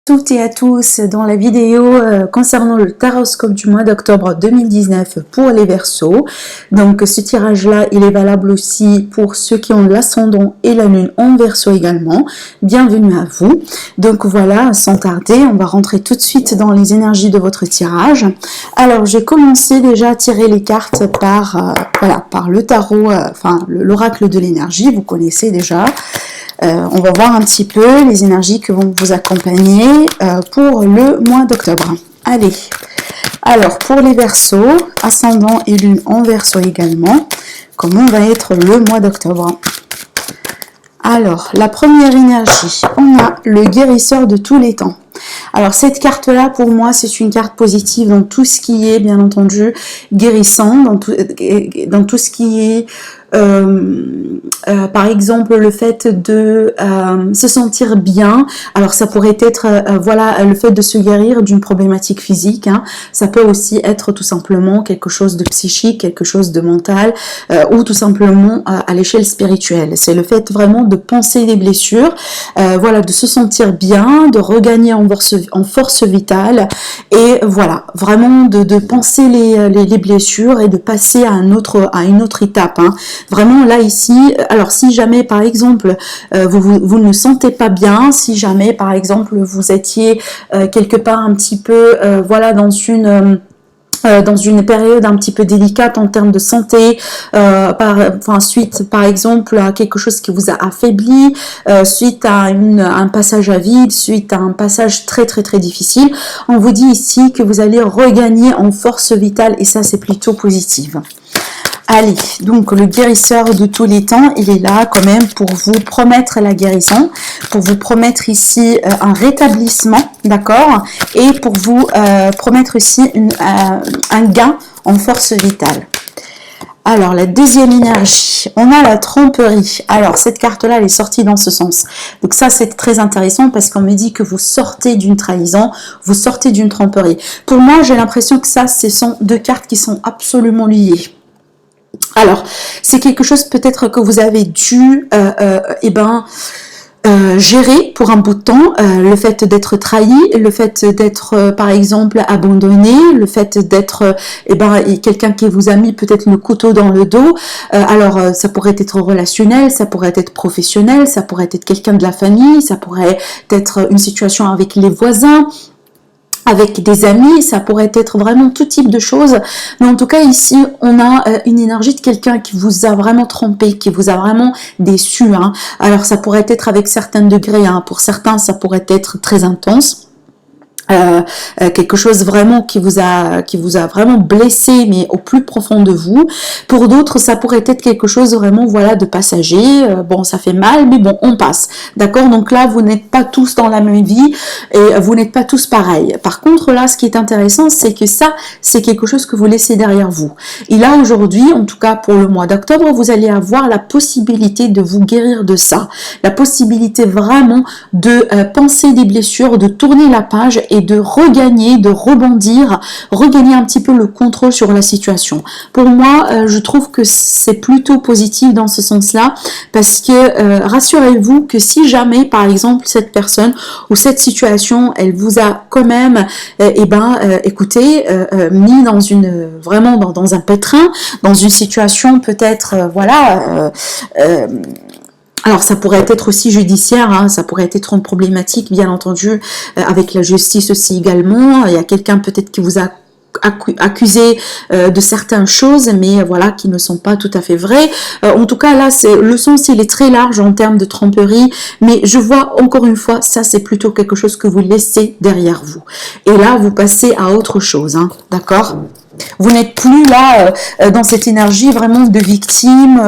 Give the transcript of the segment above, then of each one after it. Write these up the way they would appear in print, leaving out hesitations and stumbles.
toutes et à tous dans la vidéo concernant le taroscope du mois d'octobre 2019 pour les Verseaux. Donc ce tirage là il est valable aussi pour ceux qui ont l'ascendant et la lune en Verseau également. Bienvenue à vous. Donc voilà, sans tarder on va rentrer tout de suite dans les énergies de votre tirage. Alors j'ai commencé déjà à tirer les cartes par par le tarot, l'oracle de l'énergie, vous connaissez déjà. On va voir un petit peu les énergies que vont vous accompagner pour le mois d'octobre. Allez, alors pour les Verseaux, ascendant et lune en Verseau également, comment va être le mois d'octobre? Alors, la première énergie, on a le guérisseur de tous les temps. Alors cette carte-là, pour moi, c'est une carte positive dans tout ce qui est, bien entendu, guérissant, dans tout ce qui est, par exemple, le fait de se sentir bien. Alors ça pourrait être, le fait de se guérir d'une problématique physique. Hein. Ça peut aussi être tout simplement quelque chose de psychique, quelque chose de mental, ou tout simplement à l'échelle spirituelle. C'est le fait vraiment de penser les blessures, de se sentir bien, de regagner en force vitale, et voilà, vraiment de penser les blessures et de passer à une autre étape. Hein. Vraiment là ici, alors si jamais par exemple vous ne sentez pas bien, si jamais par exemple vous étiez quelque part un petit peu dans une période un petit peu délicate en termes de santé, suite par exemple à quelque chose qui vous a affaibli, suite à un passage à vide, suite à un passage très difficile, on vous dit ici que vous allez regagner en force vitale, et ça c'est plutôt positif. Allez, donc le guérisseur de tous les temps, il est là quand même pour vous promettre la guérison, pour vous promettre ici un rétablissement, d'accord, et pour vous promettre aussi un gain en force vitale. Alors, la deuxième énergie, on a la tromperie. Alors, cette carte-là, elle est sortie dans ce sens. Donc ça, c'est très intéressant parce qu'on me dit que vous sortez d'une trahison, vous sortez d'une tromperie. Pour moi, j'ai l'impression que ça, ce sont deux cartes qui sont absolument liées. Alors, c'est quelque chose peut-être que vous avez dû gérer pour un bout de temps, le fait d'être trahi, le fait d'être par exemple abandonné, le fait d'être quelqu'un qui vous a mis peut-être le couteau dans le dos. Alors ça pourrait être relationnel, ça pourrait être professionnel, ça pourrait être quelqu'un de la famille, ça pourrait être une situation avec les voisins, avec des amis, ça pourrait être vraiment tout type de choses. Mais en tout cas, ici, on a une énergie de quelqu'un qui vous a vraiment trompé, qui vous a vraiment déçu. Hein. Alors, ça pourrait être avec certains degrés. Hein. Pour certains, ça pourrait être très intense. Quelque chose vraiment qui vous a vraiment blessé, mais au plus profond de vous. Pour d'autres, ça pourrait être quelque chose vraiment de passager. Bon, ça fait mal, mais bon, on passe. D'accord? Donc là, vous n'êtes pas tous dans la même vie et vous n'êtes pas tous pareils. Par contre, là, ce qui est intéressant, c'est que ça, c'est quelque chose que vous laissez derrière vous. Et là, aujourd'hui, en tout cas pour le mois d'octobre, vous allez avoir la possibilité de vous guérir de ça. La possibilité vraiment de penser des blessures, de tourner la page et de regagner, de rebondir, regagner un petit peu le contrôle sur la situation. Pour moi, je trouve que c'est plutôt positif dans ce sens-là, parce que rassurez-vous que si jamais, par exemple, cette personne ou cette situation, elle vous a quand même, mis dans un pétrin, dans une situation peut-être, alors ça pourrait être aussi judiciaire, hein, ça pourrait être une problématique bien entendu avec la justice aussi également. Il y a quelqu'un peut-être qui vous a accusé de certaines choses, mais qui ne sont pas tout à fait vraies. En tout cas là, le sens il est très large en termes de tromperie, mais je vois encore une fois, ça c'est plutôt quelque chose que vous laissez derrière vous. Et là, vous passez à autre chose, hein, d'accord ? Vous n'êtes plus là dans cette énergie vraiment de victime,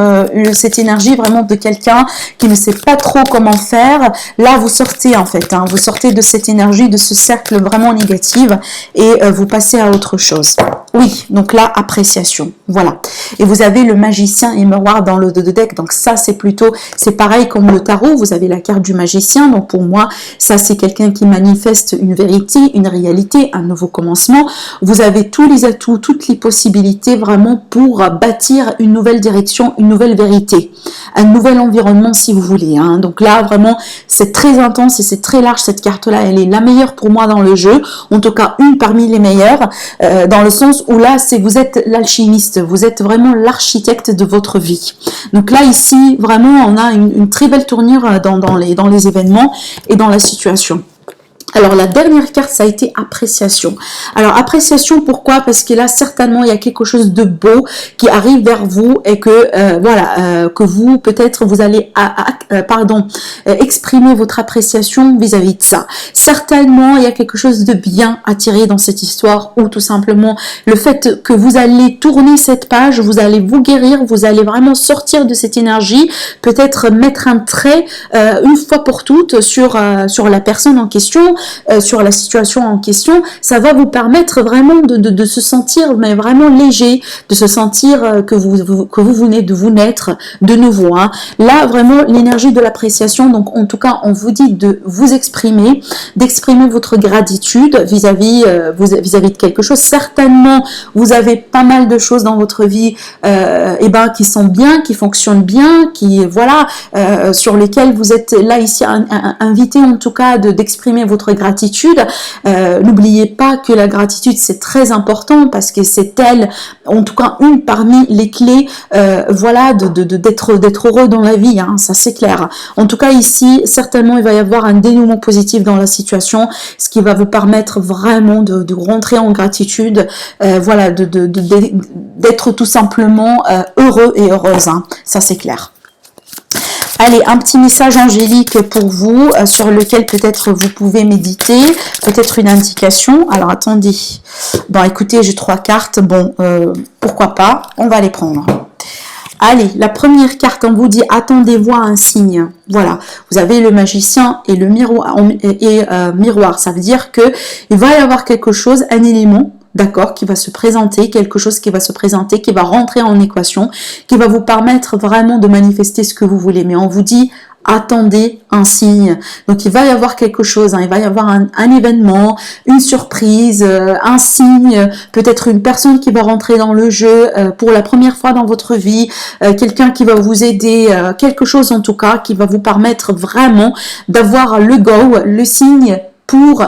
cette énergie vraiment de quelqu'un qui ne sait pas trop comment faire. Là, vous sortez en fait, hein, vous sortez de cette énergie, de ce cercle vraiment négatif et vous passez à autre chose. Oui, donc là, appréciation, voilà. Et vous avez le magicien et miroir dans le dos de deck, donc ça c'est plutôt, c'est pareil comme le tarot, vous avez la carte du magicien, donc pour moi, ça c'est quelqu'un qui manifeste une vérité, une réalité, un nouveau commencement. Vous avez tous les atouts, toutes les possibilités vraiment pour bâtir une nouvelle direction, une nouvelle vérité, un nouvel environnement si vous voulez, hein. Donc là, vraiment, c'est très intense et c'est très large cette carte-là, elle est la meilleure pour moi dans le jeu, en tout cas une parmi les meilleures, dans le sens où là, c'est vous êtes l'alchimiste, vous êtes vraiment l'architecte de votre vie. Donc là, ici, vraiment, on a une très belle tournure dans les événements et dans la situation. Alors, la dernière carte, ça a été appréciation. Alors, appréciation, pourquoi? Parce que là, certainement, il y a quelque chose de beau qui arrive vers vous et que, voilà, que vous, peut-être, vous allez, exprimer votre appréciation vis-à-vis de ça. Certainement, il y a quelque chose de bien à tirer dans cette histoire ou tout simplement le fait que vous allez tourner cette page, vous allez vous guérir, vous allez vraiment sortir de cette énergie, peut-être mettre un trait une fois pour toutes sur la personne en question, sur la situation en question. Ça va vous permettre vraiment de se sentir mais vraiment léger, de se sentir que vous venez de vous naître de nouveau, hein. Là vraiment l'énergie de l'appréciation, donc en tout cas on vous dit de vous exprimer, d'exprimer votre gratitude vis-à-vis de quelque chose. Certainement vous avez pas mal de choses dans votre vie qui sont bien, qui fonctionnent bien, qui voilà, sur lesquelles vous êtes là ici invité en tout cas d'exprimer votre gratitude. N'oubliez pas que la gratitude c'est très important parce que c'est elle, en tout cas une parmi les clés, voilà, d'être heureux dans la vie, hein, ça c'est clair. En tout cas ici, certainement il va y avoir un dénouement positif dans la situation, ce qui va vous permettre vraiment de rentrer en gratitude, voilà, d'être tout simplement heureux et heureuse, hein, ça c'est clair. Allez, un petit message angélique pour vous, sur lequel peut-être vous pouvez méditer, peut-être une indication. Alors, attendez. Bon, écoutez, j'ai 3 cartes. Bon, pourquoi pas, on va les prendre. Allez, la première carte, on vous dit, attendez-vous à un signe. Voilà, vous avez le magicien et le miroir. Ça veut dire que il va y avoir quelque chose, un élément, d'accord, qui va se présenter, quelque chose qui va se présenter, qui va rentrer en équation, qui va vous permettre vraiment de manifester ce que vous voulez. Mais on vous dit, attendez un signe. Donc il va y avoir quelque chose, hein, il va y avoir un événement, une surprise, un signe, peut-être une personne qui va rentrer dans le jeu pour la première fois dans votre vie, quelqu'un qui va vous aider, quelque chose en tout cas qui va vous permettre vraiment d'avoir le go, le signe pour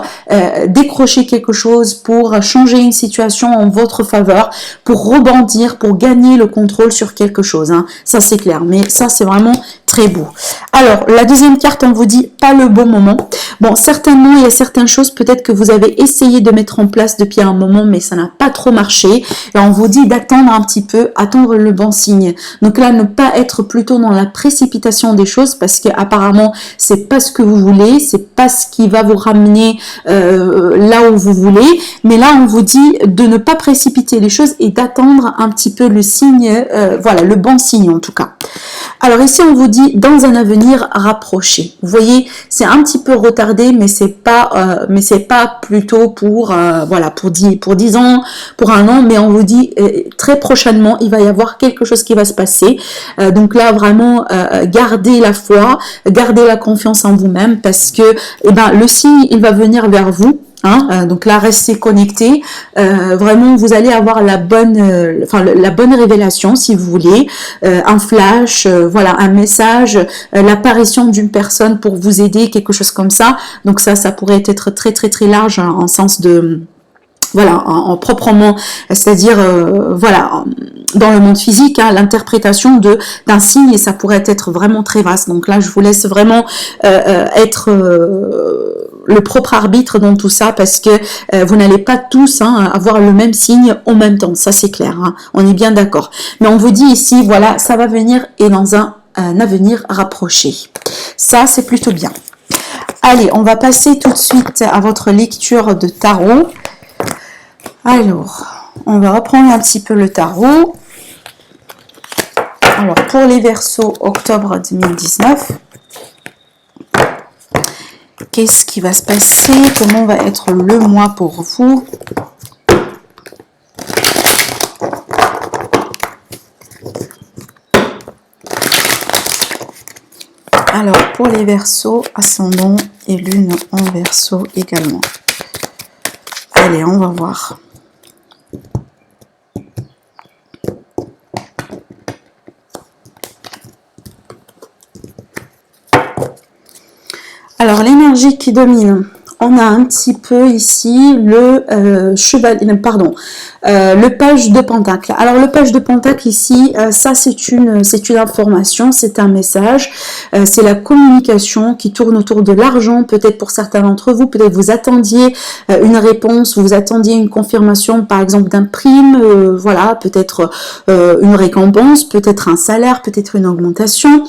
décrocher quelque chose, pour changer une situation en votre faveur, pour rebondir, pour gagner le contrôle sur quelque chose, hein. Ça c'est clair, mais ça c'est vraiment très beau. Alors, la deuxième carte, on vous dit pas le bon moment. Bon, certainement, il y a certaines choses peut-être que vous avez essayé de mettre en place depuis un moment, mais ça n'a pas trop marché. Et on vous dit d'attendre un petit peu, attendre le bon signe. Donc là, ne pas être plutôt dans la précipitation des choses parce qu'apparemment, c'est pas ce que vous voulez, c'est pas ce qui va vous ramener là où vous voulez. Mais là, on vous dit de ne pas précipiter les choses et d'attendre un petit peu le signe, voilà, le bon signe en tout cas. Alors ici, on vous dit dans un avenir rapproché. Vous voyez, c'est un petit peu retardé, mais c'est pas plutôt pour voilà, pour 10 ans, pour un an, mais on vous dit très prochainement, il va y avoir quelque chose qui va se passer. Donc là, vraiment, gardez la foi, gardez la confiance en vous-même parce que le signe, il va venir vers vous. Hein, donc là, restez connectés. Vraiment, vous allez avoir la bonne révélation, si vous voulez, un flash, voilà, un message, l'apparition d'une personne pour vous aider, quelque chose comme ça. Donc ça pourrait être très très très large, hein, en sens de voilà, en proprement, c'est-à-dire voilà, dans le monde physique, hein, l'interprétation d'un signe, et ça pourrait être vraiment très vaste. Donc là, je vous laisse vraiment être le propre arbitre dans tout ça, parce que vous n'allez pas tous, hein, avoir le même signe en même temps, ça c'est clair, hein, on est bien d'accord. Mais on vous dit ici, voilà, ça va venir et dans un avenir rapproché. Ça, c'est plutôt bien. Allez, on va passer tout de suite à votre lecture de tarot. Alors, on va reprendre un petit peu le tarot. Alors, pour les Verseaux, octobre 2019, qu'est-ce qui va se passer? Comment va être le mois pour vous? pour les Verseaux, ascendant et lune en Verseau également. Allez, on va voir. Alors, l'énergie qui domine, on a un petit peu ici le le page de pentacle. Alors, le page de pentacle ici, ça c'est une information, c'est un message, c'est la communication qui tourne autour de l'argent, peut-être pour certains d'entre vous, peut-être vous attendiez une réponse, vous attendiez une confirmation, par exemple d'un prime, voilà, peut-être une récompense, peut-être un salaire, peut-être une augmentation.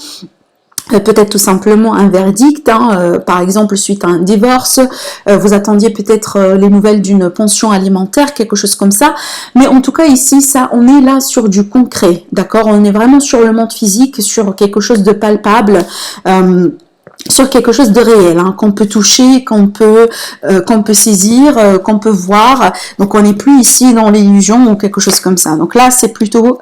Peut-être tout simplement un verdict, hein, par exemple suite à un divorce, vous attendiez peut-être les nouvelles d'une pension alimentaire, quelque chose comme ça, mais en tout cas ici, ça, on est là sur du concret, d'accord, on est vraiment sur le monde physique, sur quelque chose de palpable, sur quelque chose de réel, hein, qu'on peut toucher, qu'on peut saisir, qu'on peut voir. Donc on n'est plus ici dans l'illusion ou quelque chose comme ça. Donc là c'est plutôt,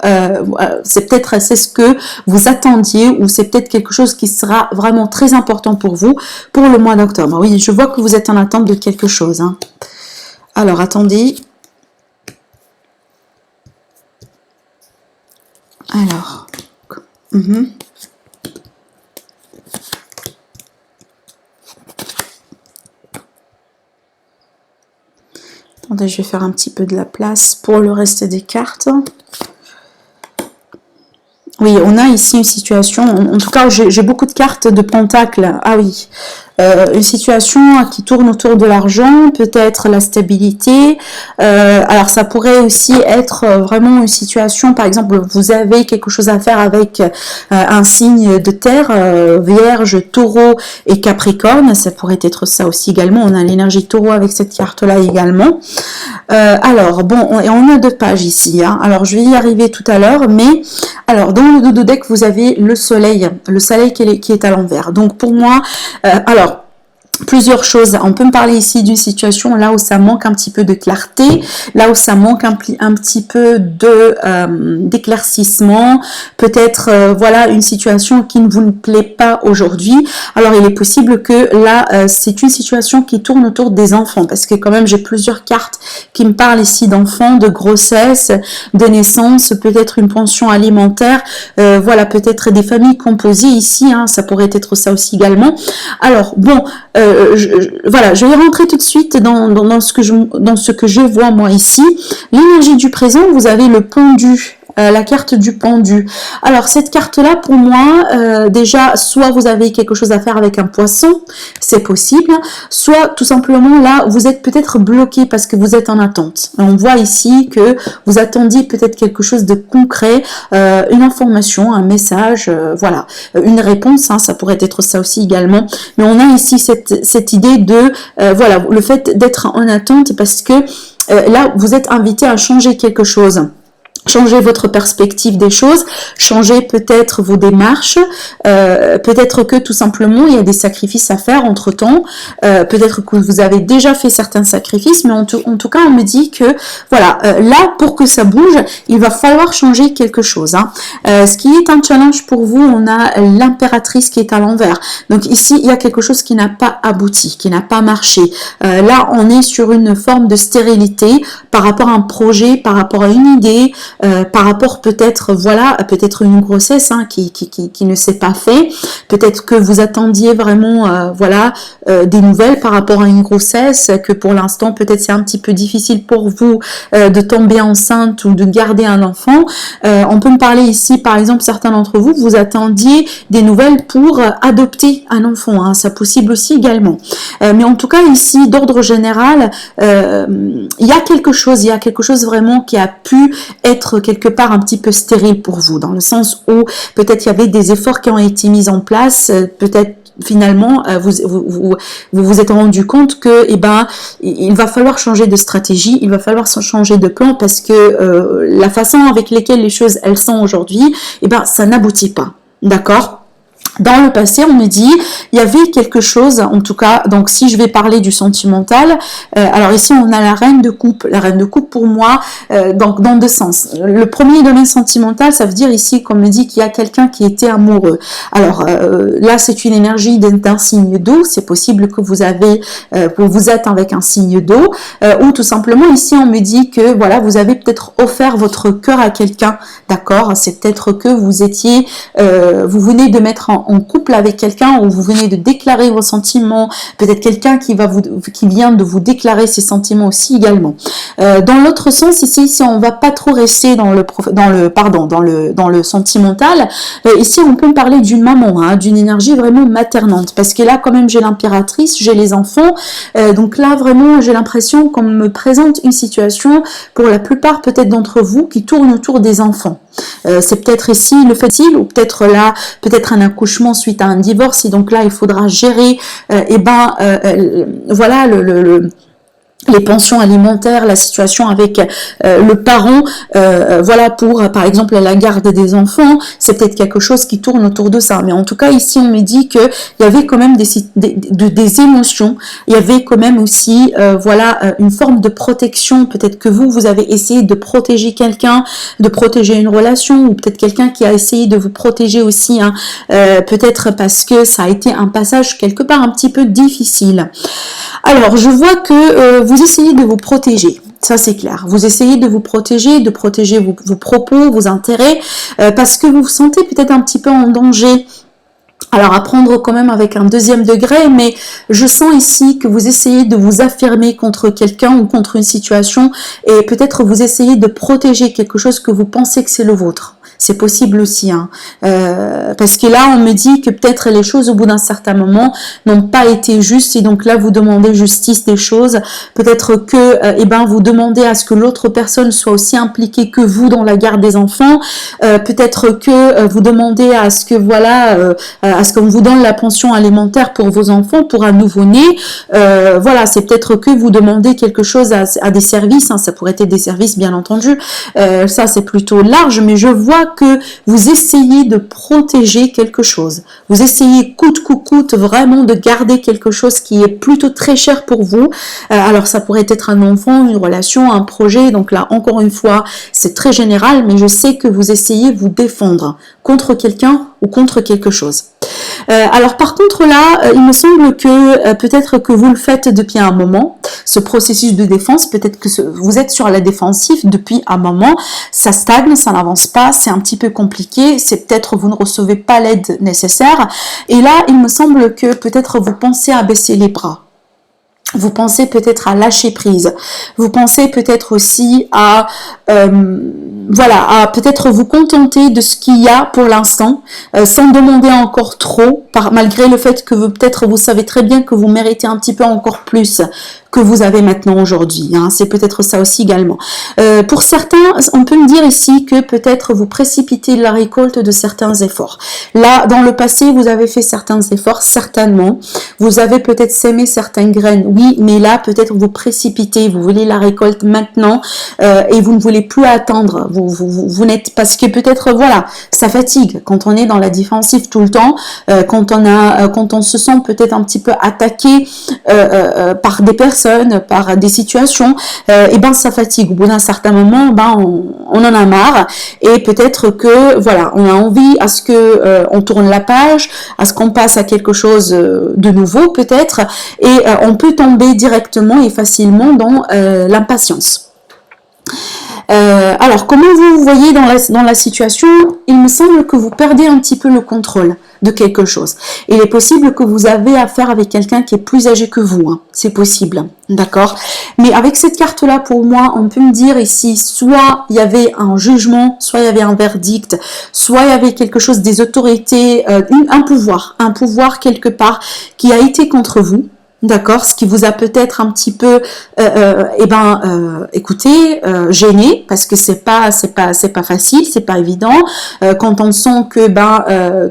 c'est ce que vous attendiez, ou c'est peut-être quelque chose qui sera vraiment très important pour vous pour le mois d'octobre. Oui, je vois que vous êtes en attente de quelque chose, hein. Alors attendez. Alors. Attendez, je vais faire un petit peu de la place pour le reste des cartes. Oui, on a ici une situation, en tout cas j'ai beaucoup de cartes de pentacle. Ah oui, une situation qui tourne autour de l'argent, peut-être la stabilité. Alors ça pourrait aussi être vraiment une situation, par exemple, vous avez quelque chose à faire avec un signe de terre, Vierge, Taureau et Capricorne. Ça pourrait être ça aussi également. On a l'énergie Taureau avec cette carte-là également. Alors bon, on a 2 pages ici, hein. Alors je vais y arriver tout à l'heure, mais alors dans le dodo deck vous avez le soleil qui est à l'envers. Donc pour moi, alors plusieurs choses. On peut me parler ici d'une situation là où ça manque un petit peu de clarté, là où ça manque un petit peu de d'éclaircissement, peut-être voilà une situation qui ne vous plaît pas aujourd'hui. Alors il est possible que là c'est une situation qui tourne autour des enfants, parce que quand même j'ai plusieurs cartes qui me parlent ici d'enfants, de grossesse, de naissance, peut-être une pension alimentaire, voilà, peut-être des familles composées ici, hein, ça pourrait être ça aussi également. Alors bon, voilà, je vais rentrer tout de suite dans ce que je vois moi ici. L'énergie du présent, vous avez le pendu. La carte du pendu. Alors cette carte là pour moi, déjà soit vous avez quelque chose à faire avec un poisson, c'est possible, soit tout simplement là vous êtes peut-être bloqué parce que vous êtes en attente. On voit ici que vous attendiez peut-être quelque chose de concret, une information, un message, voilà, une réponse, hein, ça pourrait être ça aussi également, mais on a ici cette idée de voilà, le fait d'être en attente, parce que là vous êtes invité à changer quelque chose. Changer votre perspective des choses, changer peut-être vos démarches, peut-être que tout simplement il y a des sacrifices à faire entre temps, peut-être que vous avez déjà fait certains sacrifices, mais en tout cas on me dit que voilà, là pour que ça bouge, il va falloir changer quelque chose, hein. Ce qui est un challenge pour vous, on a l'impératrice qui est à l'envers, donc ici il y a quelque chose qui n'a pas abouti, qui n'a pas marché, là on est sur une forme de stérilité par rapport à un projet, par rapport à une idée, par rapport peut-être, voilà, peut-être une grossesse, hein, qui ne s'est pas fait, peut-être que vous attendiez vraiment voilà, des nouvelles par rapport à une grossesse, que pour l'instant peut-être c'est un petit peu difficile pour vous de tomber enceinte ou de garder un enfant. On peut me parler ici, par exemple, certains d'entre vous, vous attendiez des nouvelles pour adopter un enfant, hein, c'est possible aussi également. Mais en tout cas ici, d'ordre général, il y a quelque chose vraiment qui a pu être quelque part un petit peu stérile pour vous, dans le sens où peut-être il y avait des efforts qui ont été mis en place, peut-être finalement vous êtes rendu compte que il va falloir changer de stratégie, il va falloir changer de plan, parce que la façon avec laquelle les choses elles sont aujourd'hui, ça n'aboutit pas, d'accord? Dans le passé, on me dit, il y avait quelque chose, en tout cas, donc si je vais parler du sentimental, alors ici on a la reine de coupe. La reine de coupe pour moi, donc dans deux sens. Le premier domaine sentimental, ça veut dire ici qu'on me dit qu'il y a quelqu'un qui était amoureux. Alors là, c'est une énergie d'un signe d'eau. C'est possible que vous avez, que vous êtes avec un signe d'eau, ou tout simplement ici on me dit que voilà, vous avez peut-être offert votre cœur à quelqu'un, d'accord. C'est peut-être que vous étiez, vous venez de mettre en couple avec quelqu'un, ou vous venez de déclarer vos sentiments, peut-être quelqu'un qui vient de vous déclarer ses sentiments aussi également. Dans l'autre sens, ici, si on va pas trop rester dans le sentimental, ici on peut me parler d'une maman, hein, d'une énergie vraiment maternante, parce que là quand même j'ai l'impératrice, j'ai les enfants, donc là vraiment j'ai l'impression qu'on me présente une situation pour la plupart peut-être d'entre vous qui tourne autour des enfants. C'est peut-être ici le fait-il, ou peut-être là, peut-être un accouchement suite à un divorce, et donc là il faudra gérer voilà les pensions alimentaires, la situation avec le parent, voilà, pour par exemple la garde des enfants, c'est peut-être quelque chose qui tourne autour de ça. Mais en tout cas ici on me dit que il y avait quand même des émotions, il y avait quand même aussi voilà une forme de protection. Peut-être que vous avez essayé de protéger quelqu'un, de protéger une relation, ou peut-être quelqu'un qui a essayé de vous protéger aussi, hein, peut-être parce que ça a été un passage quelque part un petit peu difficile. Alors je vois que vous essayez de vous protéger, ça c'est clair. Vous essayez de vous protéger, de protéger vos propos, vos intérêts, parce que vous vous sentez peut-être un petit peu en danger. Alors à prendre quand même avec un deuxième degré, mais je sens ici que vous essayez de vous affirmer contre quelqu'un ou contre une situation, et peut-être vous essayez de protéger quelque chose que vous pensez que c'est le vôtre. C'est possible aussi, hein. Parce que là on me dit que peut-être les choses au bout d'un certain moment n'ont pas été justes, et donc là vous demandez justice des choses. Peut-être que vous demandez à ce que l'autre personne soit aussi impliquée que vous dans la garde des enfants. Peut-être que vous demandez à ce que voilà à ce qu'on vous donne la pension alimentaire pour vos enfants, pour un nouveau-né. Voilà, c'est peut-être que vous demandez quelque chose à des services, hein. Ça pourrait être des services bien entendu. Ça c'est plutôt large, mais je vois que vous essayez de protéger quelque chose. Vous essayez coûte que coûte vraiment de garder quelque chose qui est plutôt très cher pour vous. Alors ça pourrait être un enfant, une relation, un projet. Donc là, encore une fois, c'est très général, mais je sais que vous essayez de vous défendre contre quelqu'un ou contre quelque chose. Alors par contre là, il me semble que peut-être que vous le faites depuis un moment, ce processus de défense, peut-être que vous êtes sur la défensive depuis un moment, ça stagne, ça n'avance pas, c'est un petit peu compliqué, c'est peut-être vous ne recevez pas l'aide nécessaire, et là il me semble que peut-être vous pensez à baisser les bras. Vous pensez peut-être à lâcher prise. Vous pensez peut-être aussi à peut-être vous contenter de ce qu'il y a pour l'instant, sans demander encore trop, malgré le fait que peut-être vous savez très bien que vous méritez un petit peu encore plus que vous avez maintenant aujourd'hui, hein. C'est peut-être ça aussi également. Pour certains, on peut me dire ici que peut-être vous précipitez la récolte de certains efforts. Là, dans le passé, vous avez fait certains efforts, certainement. Vous avez peut-être sémé certaines graines, oui, mais là, peut-être vous précipitez, vous voulez la récolte maintenant, et vous ne voulez plus attendre. Vous n'êtes, parce que peut-être, voilà, ça fatigue quand on est dans la défensive tout le temps, quand on se sent peut-être un petit peu attaqué par des personnes, par des situations, ça fatigue. Au bout d'un certain moment, on en a marre, et peut-être que voilà, on a envie à ce que on tourne la page, à ce qu'on passe à quelque chose de nouveau peut-être, et on peut tomber directement et facilement dans l'impatience. Alors, comment vous voyez dans la situation? Il me semble que vous perdez un petit peu le contrôle de quelque chose. Il est possible que vous avez affaire avec quelqu'un qui est plus âgé que vous, hein. C'est possible, d'accord? Mais avec cette carte-là, pour moi, on peut me dire ici, soit il y avait un jugement, soit il y avait un verdict, soit il y avait quelque chose des autorités, un pouvoir quelque part qui a été contre vous. D'accord, ce qui vous a peut-être un petit peu, écoutez, gêné, parce que c'est pas facile, c'est pas évident. Quand on sent que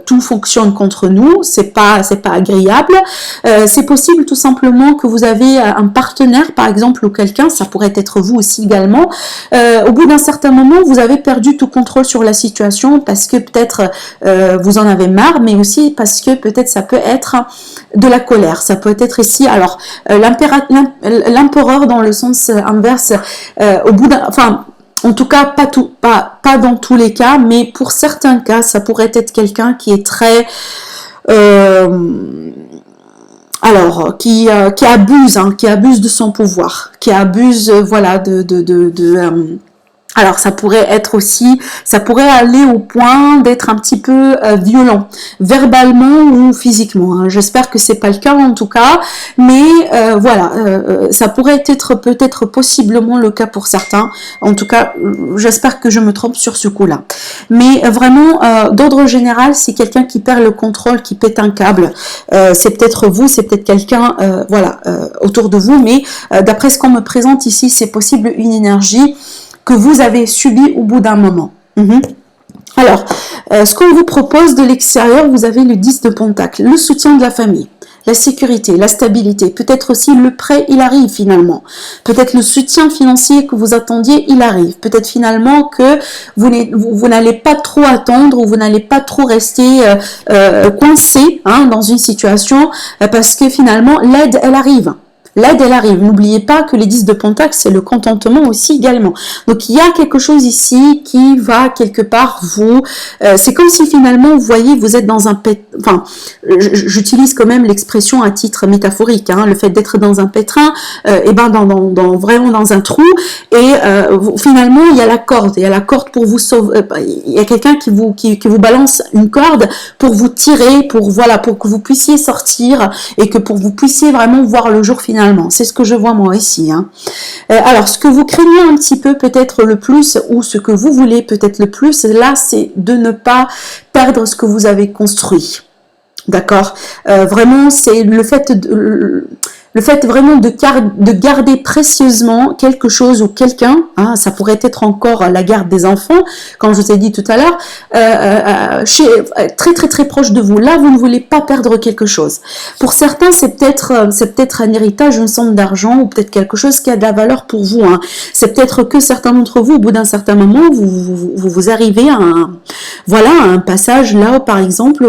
tout fonctionne contre nous, c'est pas agréable. C'est possible tout simplement que vous avez un partenaire, par exemple, ou quelqu'un, ça pourrait être vous aussi également. Au bout d'un certain moment, vous avez perdu tout contrôle sur la situation parce que peut-être vous en avez marre, mais aussi parce que peut-être ça peut être de la colère. Ça peut être ici, alors l'empereur dans le sens inverse, au bout d'un, enfin, en tout cas pas dans tous les cas, mais pour certains cas, ça pourrait être quelqu'un qui est très qui abuse, qui abuse de son pouvoir, qui abuse, voilà, alors ça pourrait être aussi, ça pourrait aller au point d'être un petit peu violent, verbalement ou physiquement. Hein. J'espère que c'est pas le cas en tout cas, mais voilà, ça pourrait être peut-être possiblement le cas pour certains. En tout cas, j'espère que je me trompe sur ce coup-là. Mais vraiment, d'ordre général, c'est quelqu'un qui perd le contrôle, qui pète un câble. C'est peut-être vous, c'est peut-être quelqu'un, voilà, autour de vous. Mais d'après ce qu'on me présente ici, c'est possible une énergie que vous avez subi au bout d'un moment. Alors, ce qu'on vous propose de l'extérieur, vous avez le 10 de Pentacle, le soutien de la famille, la sécurité, la stabilité, peut-être aussi le prêt, il arrive finalement. Peut-être le soutien financier que vous attendiez, il arrive. Peut-être finalement que vous n'allez pas trop attendre ou vous n'allez pas trop rester coincé dans une situation parce que finalement, l'aide, elle arrive. L'aide, elle arrive. N'oubliez pas que les 10 de Pentacle, c'est le contentement aussi également. Donc, il y a quelque chose ici qui va quelque part vous... c'est comme si finalement, vous voyez, vous êtes dans un... Enfin, j'utilise quand même l'expression à titre métaphorique. Hein, le fait d'être dans un pétrin, vraiment dans un trou. Et finalement, il y a la corde. Il y a la corde pour vous sauver. Il y a quelqu'un qui vous balance une corde pour vous tirer, pour que vous puissiez sortir et que pour vous puissiez vraiment voir le jour final. C'est ce que je vois moi ici. Hein. Alors, ce que vous craignez un petit peu peut-être le plus, ou ce que vous voulez peut-être le plus, là, c'est de ne pas perdre ce que vous avez construit. D'accord, vraiment, c'est le fait vraiment de garder précieusement quelque chose ou quelqu'un, hein, ça pourrait être encore la garde des enfants, comme je vous ai dit tout à l'heure, très très très proche de vous. Là, vous ne voulez pas perdre quelque chose. Pour certains, c'est peut-être un héritage, une somme d'argent ou peut-être quelque chose qui a de la valeur pour vous. Hein. C'est peut-être que certains d'entre vous, au bout d'un certain moment, vous arrivez à un passage là où, par exemple,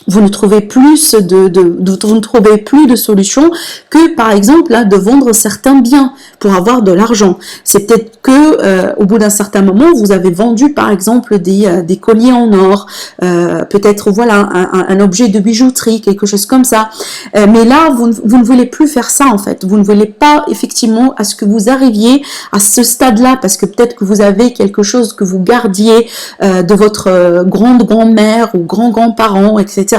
vous ne trouvez plus vous ne trouvez plus de solution que par exemple là de vendre certains biens pour avoir de l'argent. C'est peut-être que au bout d'un certain moment vous avez vendu par exemple des colliers en or, peut-être voilà un objet de bijouterie, quelque chose comme ça. Mais là vous ne voulez plus faire ça en fait. Vous ne voulez pas effectivement à ce que vous arriviez à ce stade-là parce que peut-être que vous avez quelque chose que vous gardiez de votre grand-mère ou grand-parent, etc.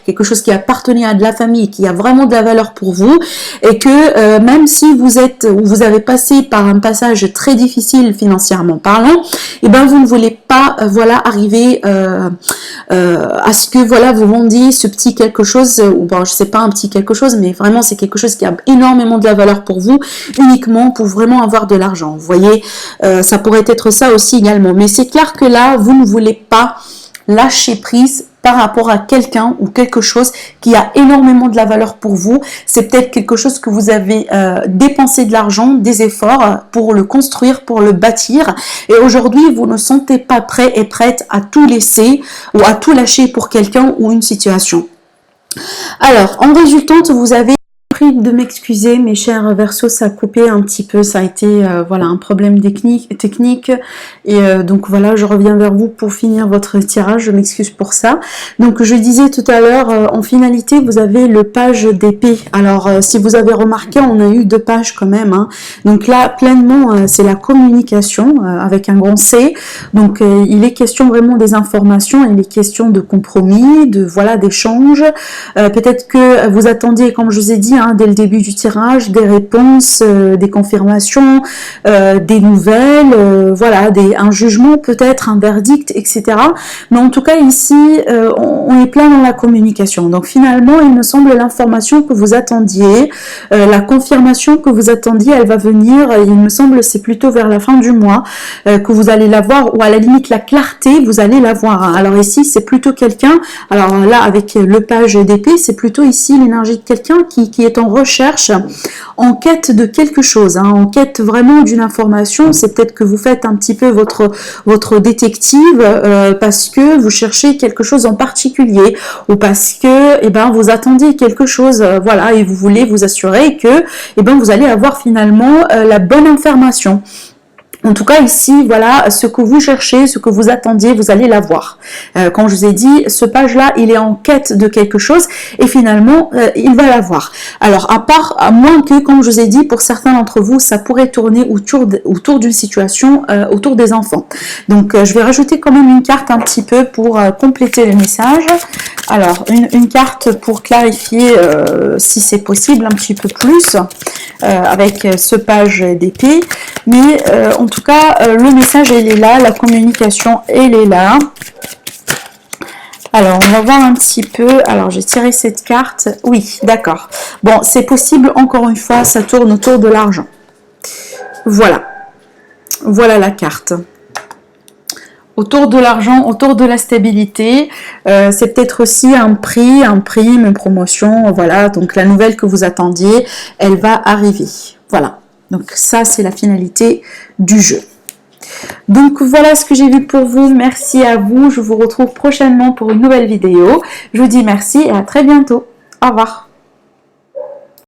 Quelque chose qui appartenait à de la famille, qui a vraiment de la valeur pour vous, et que même si vous avez passé par un passage très difficile financièrement parlant, et ben vous ne voulez pas arriver à ce que vous vendiez ce petit quelque chose, ou bon je sais pas un petit quelque chose, mais vraiment c'est quelque chose qui a énormément de la valeur pour vous, uniquement pour vraiment avoir de l'argent. Vous voyez, ça pourrait être ça aussi également, mais c'est clair que là vous ne voulez pas lâcher prise par rapport à quelqu'un ou quelque chose qui a énormément de la valeur pour vous. C'est peut-être quelque chose que vous avez dépensé de l'argent, des efforts pour le construire, pour le bâtir. Et aujourd'hui, vous ne sentez pas prêt et prête à tout laisser ou à tout lâcher pour quelqu'un ou une situation. Alors, en résultante, vous avez de m'excuser mes chers Verseaux, ça a coupé un petit peu, ça a été un problème technique et donc voilà, je reviens vers vous pour finir votre tirage, je m'excuse pour ça. Donc je disais tout à l'heure, en finalité vous avez le page d'épée. Alors si vous avez remarqué, on a eu 2 pages quand même, hein. Donc là pleinement c'est la communication avec un grand C. Donc il est question vraiment des informations, il est question de compromis, d'échanges. Peut-être que vous attendiez, comme je vous ai dit, hein, dès le début du tirage, des réponses, des confirmations, des nouvelles, voilà, un jugement peut-être, un verdict, etc. Mais en tout cas ici, on est plein dans la communication. Donc finalement, il me semble l'information que vous attendiez, la confirmation que vous attendiez, elle va venir, il me semble c'est plutôt vers la fin du mois que vous allez la voir, ou à la limite la clarté, vous allez la voir. Hein. Alors ici, c'est plutôt quelqu'un, alors là avec le page d'épée, c'est plutôt ici l'énergie de quelqu'un qui est en recherche, en quête de quelque chose, hein, en quête vraiment d'une information. C'est peut-être que vous faites un petit peu votre détective parce que vous cherchez quelque chose en particulier, ou parce que vous attendiez quelque chose, voilà, et vous voulez vous assurer que vous allez avoir finalement la bonne information. En tout cas, ici, voilà, ce que vous cherchez, ce que vous attendiez, vous allez l'avoir. Comme je vous ai dit, ce page-là, il est en quête de quelque chose et finalement, il va l'avoir. Alors, à moins que, comme je vous ai dit, pour certains d'entre vous, ça pourrait tourner autour d'une situation, autour des enfants. Donc, je vais rajouter quand même une carte un petit peu pour compléter le message. Alors, une carte pour clarifier, si c'est possible, un petit peu plus, avec ce page d'épée. Mais en tout cas, le message, il est là, la communication, elle est là. Alors, on va voir un petit peu. Alors, j'ai tiré cette carte. Oui, d'accord. Bon, c'est possible, encore une fois, ça tourne autour de l'argent. Voilà. Voilà la carte. Autour de l'argent, autour de la stabilité, c'est peut-être aussi un prix, un prime, une promotion, voilà. Donc, la nouvelle que vous attendiez, elle va arriver. Voilà. Donc ça, c'est la finalité du jeu. Donc voilà ce que j'ai vu pour vous. Merci à vous. Je vous retrouve prochainement pour une nouvelle vidéo. Je vous dis merci et à très bientôt. Au revoir.